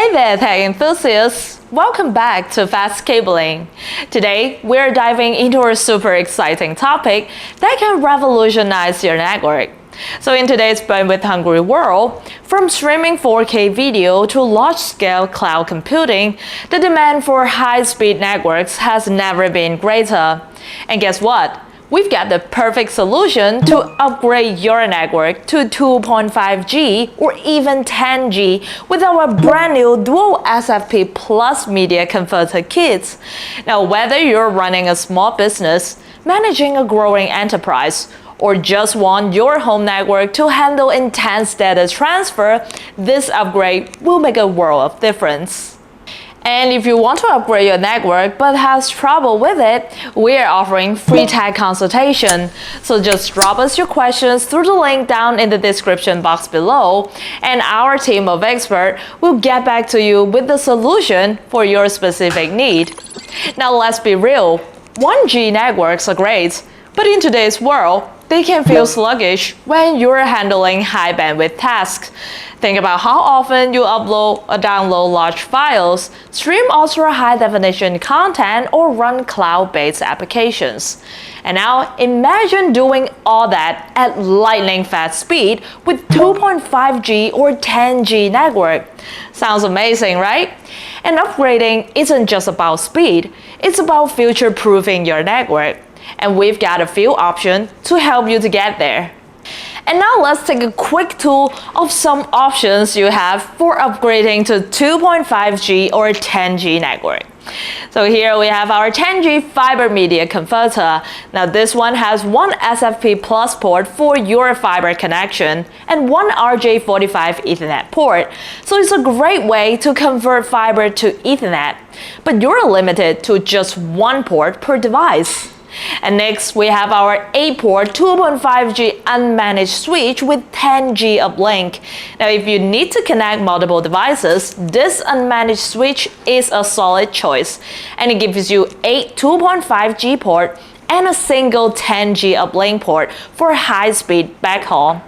Hey there, tech enthusiasts! Welcome back to Fast Cabling. Today, we're diving into a super exciting topic that can revolutionize your network. So in today's bandwidth-hungry world, from streaming 4K video to large-scale cloud computing, the demand for high-speed networks has never been greater. And guess what? We've got the perfect solution to upgrade your network to 2.5G or even 10G with our brand new dual SFP Plus media converter kits. Now, whether you're running a small business, managing a growing enterprise, or just want your home network to handle intense data transfer, this upgrade will make a world of difference. And if you want to upgrade your network but has trouble with it, we are offering free tech consultation. So just drop us your questions through the link down in the description box below, and our team of experts will get back to you with the solution for your specific need. Now let's be real, 1G networks are great, but in today's world, they can feel sluggish when you're handling high bandwidth tasks. Think about how often you upload or download large files, stream ultra high definition content, or run cloud-based applications. And now imagine doing all that at lightning fast speed with 2.5G or 10G network. Sounds amazing, right? And upgrading isn't just about speed, it's about future-proofing your network. And we've got a few options to help you to get there. And now let's take a quick tour of some options you have for upgrading to 2.5G or 10G network. So here we have our 10G fiber media converter. Now this one has one SFP Plus port for your fiber connection and one RJ45 Ethernet port. So it's a great way to convert fiber to Ethernet, but you're limited to just one port per device. And next, we have our 8-port 2.5G unmanaged switch with 10G uplink. Now, if you need to connect multiple devices, this unmanaged switch is a solid choice, and it gives you 8 2.5G port and a single 10G uplink port for high-speed backhaul.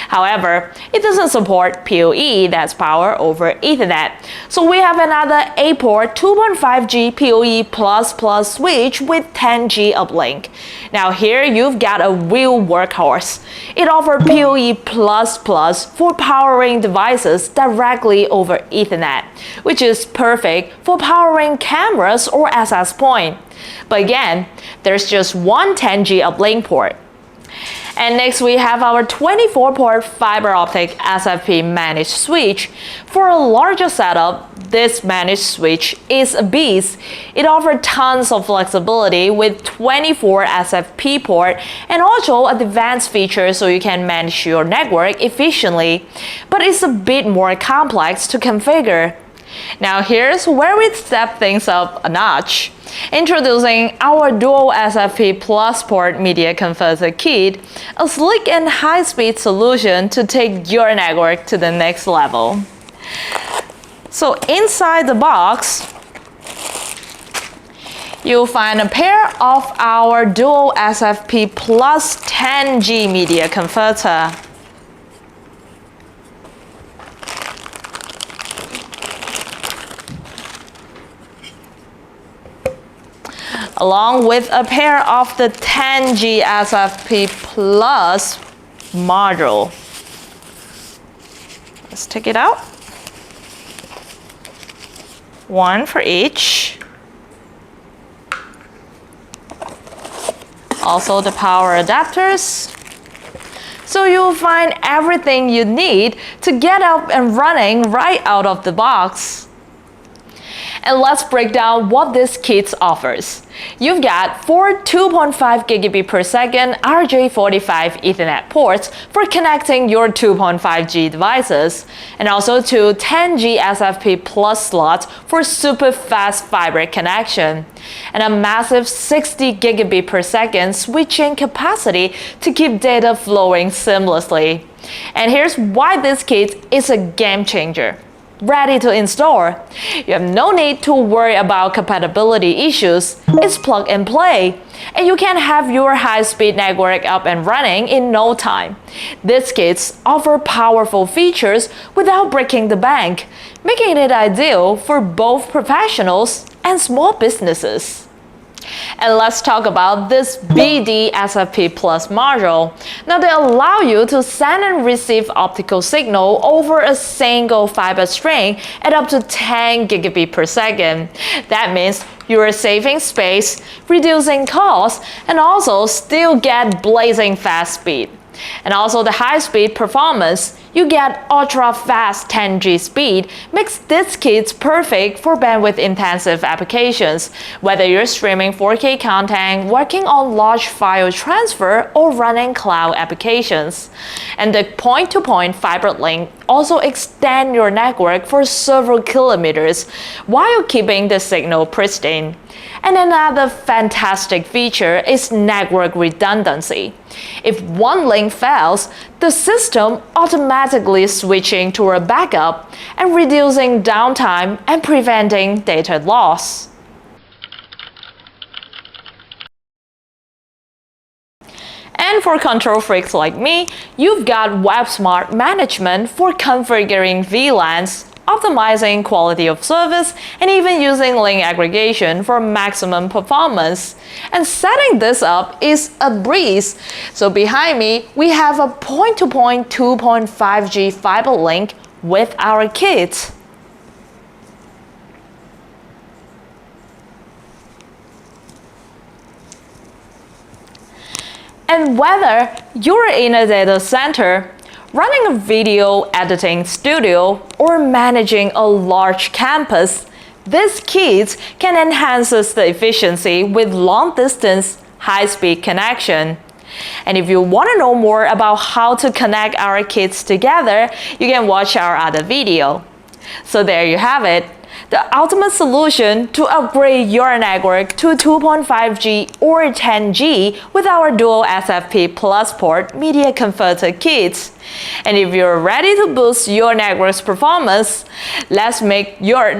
However, it doesn't support PoE, that's power over Ethernet. So we have another 8-port 2.5G PoE++ switch with 10G uplink. Now here you've got a real workhorse. It offers PoE++ for powering devices directly over Ethernet, which is perfect for powering cameras or access point. But again, there's just one 10G uplink port. And next we have our 24-port fiber optic SFP managed switch. For a larger setup, this managed switch is a beast. It offers tons of flexibility with 24 SFP port and also advanced features so you can manage your network efficiently. But it's a bit more complex to configure. Now here's where we step things up a notch. Introducing our dual SFP Plus port media converter kit, a sleek and high-speed solution to take your network to the next level. So inside the box, you'll find a pair of our dual SFP Plus 10G media converter. Along with a pair of the 10G SFP Plus module. Let's take it out. One for each. Also the power adapters. So you'll find everything you need to get up and running right out of the box. And let's break down what this kit offers. You've got 4 2.5 gigabit per second RJ45 Ethernet ports for connecting your 2.5G devices, and also 2 10G SFP Plus slots for super fast fiber connection, and a massive 60 gigabit per second switching capacity to keep data flowing seamlessly. And here's why this kit is a game changer. ready to install. You have no need to worry about compatibility issues. It's plug and play, and you can have your high-speed network up and running in no time. These kits offer powerful features without breaking the bank, making it ideal for both professionals and small businesses. And let's talk about this BD SFP Plus module. Now they allow you to send and receive optical signal over a single fiber string at up to 10 gigabit per second. That means you are saving space, reducing costs, and also still get blazing fast speed. And also the high-speed performance, you get ultra-fast 10G speed, makes these kits perfect for bandwidth-intensive applications, whether you're streaming 4K content, working on large file transfer, or running cloud applications. And the point-to-point fiber link also extend your network for several kilometers while keeping the signal pristine. And another fantastic feature is network redundancy. If one link fails, the system automatically switching to a backup and reducing downtime and preventing data loss. And for control freaks like me, you've got WebSmart Management for configuring VLANs, optimizing quality of service, and even using link aggregation for maximum performance. And setting this up is a breeze. So behind me, we have a point-to-point 2.5G fiber link with our kit. And whether you're in a data center, running a video editing studio, or managing a large campus, these kits can enhance the efficiency with long-distance, high-speed connection. And if you want to know more about how to connect our kits together, you can watch our other video. So there you have it. The ultimate solution to upgrade your network to 2.5G or 10G with our dual SFP Plus port media converter kits. And if you're ready to boost your network's performance, let's make your